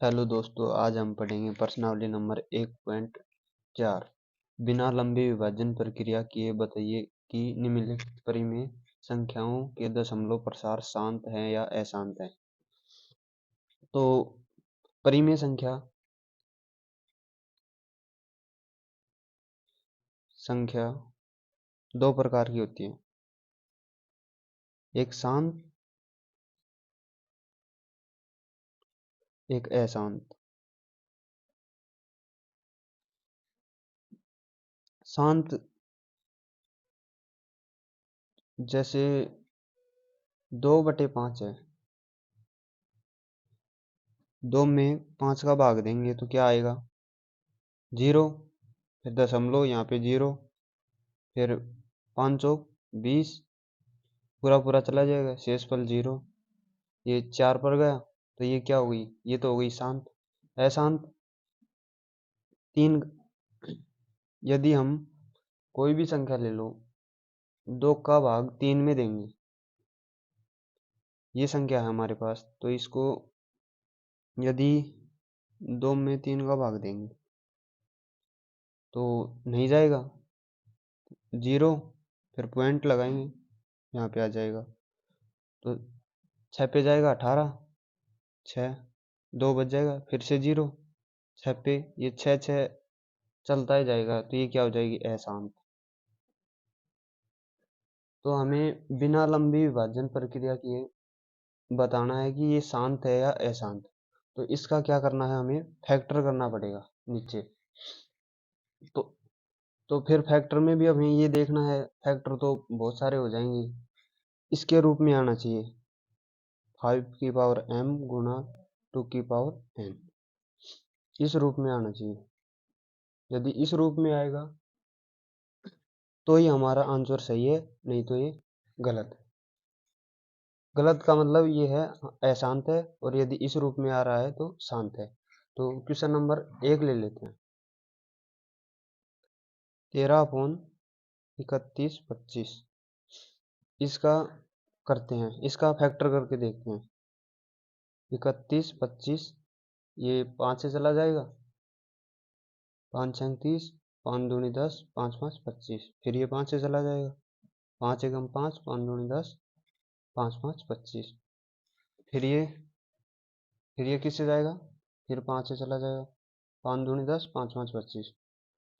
Hello दोस्तों, आज हम पढ़ेंगे प्रश्नावली नंबर 1.4। बिना लंबी विभाजन प्रक्रिया किए बताइए कि निम्नलिखित परिमेय संख्याओं के दशमलव प्रसार शांत हैं या अशांत हैं। तो परिमेय संख्या दो प्रकार की होती है, एक शांत एक अशांत। शांत जैसे 2/5 है, 2 में 5 का भाग देंगे तो क्या आएगा? 0। फिर दशमलव यहाँ पे 0, फिर 5 चौक 20, पूरा पूरा चला जाएगा, शेषफल 0। ये 4 पर गया तो ये क्या हो गई? ये तो हो गई शांत। अशांत 3। यदि हम कोई भी संख्या ले लो, 2 का भाग 3 में देंगे, ये संख्या है हमारे पास, तो इसको यदि 2 में 3 का भाग देंगे तो नहीं जाएगा, 0। फिर पॉइंट लगाएंगे, यहाँ पे आ जाएगा, तो 6 पे जाएगा 18, 6 2 बच जाएगा, फिर से 0, 6 पे, ये 6 6 चलता ही जाएगा, तो ये क्या हो जाएगी? अशांत। तो हमें बिना लंबी विभाजन प्रक्रिया किए बताना है कि ये शांत है या अशांत। तो इसका क्या करना है? हमें फैक्टर करना पड़ेगा नीचे। तो तो फिर फैक्टर में भी हमें ये देखना है, फैक्टर तो बहुत सारे हो जाएंगे, इसके रूप में आना चाहिए 5m गुणा 2n, इस रूप में आना चाहिए। यदि इस रूप में आएगा तो ही हमारा आंसर सही है, नहीं तो ये गलत है। गलत का मतलब ये है अशांत है, और यदि इस रूप में आ रहा है तो शांत है। तो क्वेश्चन नंबर 1 ले लेते हैं। 13/31/25, इसका करते हैं, इसका फैक्टर करके देखते हैं। 31 25, ये 5 से चला जाएगा, 5 6 30, 5 दूनी 10, 5 5 25, फिर ये 5 से चला जाएगा, 5 एकम 5, 5 दूनी 10, 5 5 25, फिर ये किससे जाएगा? फिर 5 से चला जाएगा, 5 दूनी 10, 5 5 25,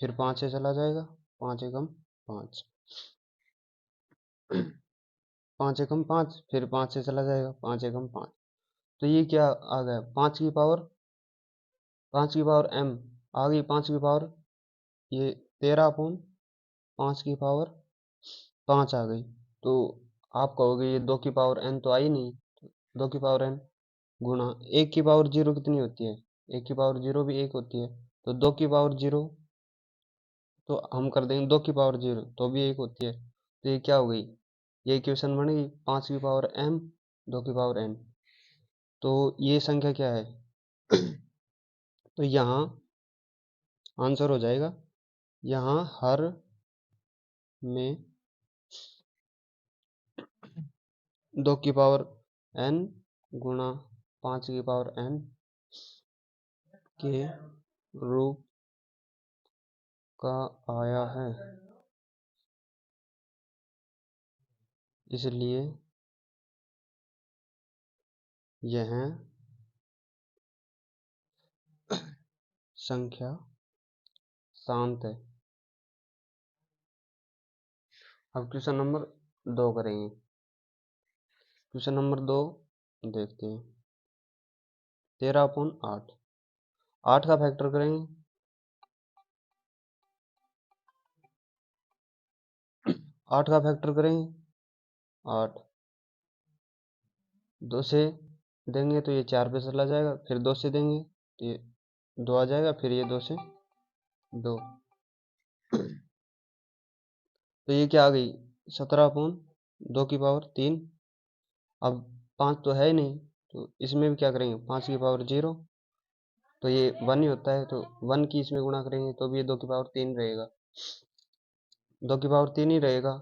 फिर 5 से चला जाएगा, 5 एकम 5, 5 एकम 5, फिर 5 से चला जाएगा, 5 एकम 5। तो ये क्या आ गया? 5 की पावर m आ गई, 5 की पावर, ये 13/5 आ गई। तो आप कहोगे ये 2 की पावर n तो आई नहीं, 2 की पावर n गुणा 1 की पावर 0 कितनी होती है? 1 की पावर 0 भी 1 होती है, तो 2 की पावर 0 तो हम कर देंगे 2 की पावर 0 तो भी 1 होती है, तो ये क्या हो गई? ये इक्वेशन बन गई 5 की पावर m 2 की पावर n। तो ये संख्या क्या है? तो यहाँ आंसर हो जाएगा, यहाँ हर में 2 की पावर n गुणा 5 की पावर n के रूप का आया है, इसलिए यह संख्या शांत है। अब क्वेश्चन नंबर 2 करेंगे। क्वेश्चन नंबर 2 देखते हैं। 13/8, 8 का फैक्टर करेंगे, 8 का फैक्टर करेंगे, 8 2 से देंगे तो ये 4 पे चला जाएगा, फिर 2 से देंगे तो ये 2 आ जाएगा, फिर ये 2 से 2, तो ये क्या आ गई? 17/2 की पावर 3। अब 5 तो है ही नहीं, तो इसमें भी क्या करेंगे? 5 की पावर 0, तो ये 1 ही होता है, तो 1 की इसमें गुणा करेंगे तो भी ये 2 की पावर 3 रहेगा, 2 की पावर 3 ही रहेगा।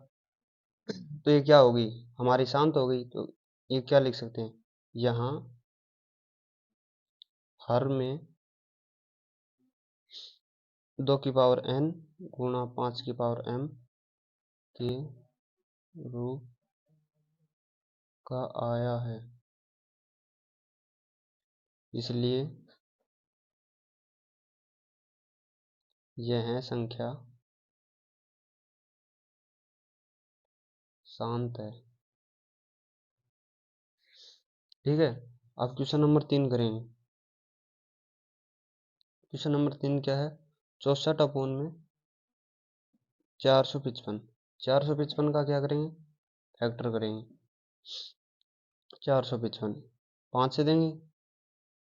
तो ये क्या होगी? हमारी शांत हो गई। तो ये क्या लिख सकते हैं? यहाँ हर में 2 की पावर n गुणा 5 की पावर m के रूप का आया है, इसलिए यह संख्या शांत है। ठीक है। अब क्वेश्चन नंबर 3 करेंगे। क्वेश्चन नंबर 3 क्या है? 64 अपोन में 455। 455 का क्या करेंगे? फैक्टर करेंगे। 455 5 से देंगे,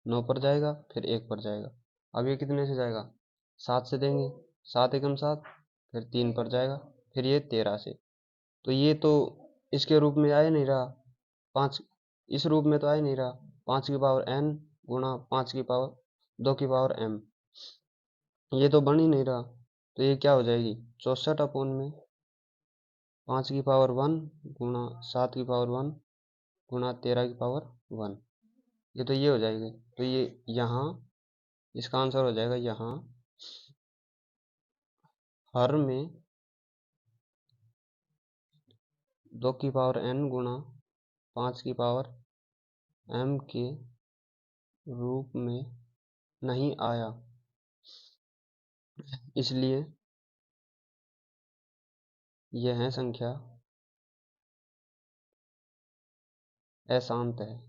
9 पर जाएगा, फिर 1 पर जाएगा। अब ये कितने से जाएगा? 7 से देंगे, 7 एकम 7, फिर 3 पर जाएगा, फिर ये 13 से। तो ये तो इसके रूप में आ ही नहीं रहा। 5 इस रूप में तो आ ही नहीं रहा। 5 की पावर n गुणा 5 की पावर 2 की पावर m, ये तो बन ही नहीं रहा। तो ये क्या हो जाएगी? 64 अपोन में 5 की पावर 1 गुणा 7 की पावर 1 गुणा 13 की पावर 1। ये तो ये हो जाएगी। तो ये यहाँ इसका आंसर हो जाएगा, यहाँ हर में 2 की पावर n गुणा 5 की पावर m के रूप में नहीं आया, इसलिए यह संख्या अशांत है।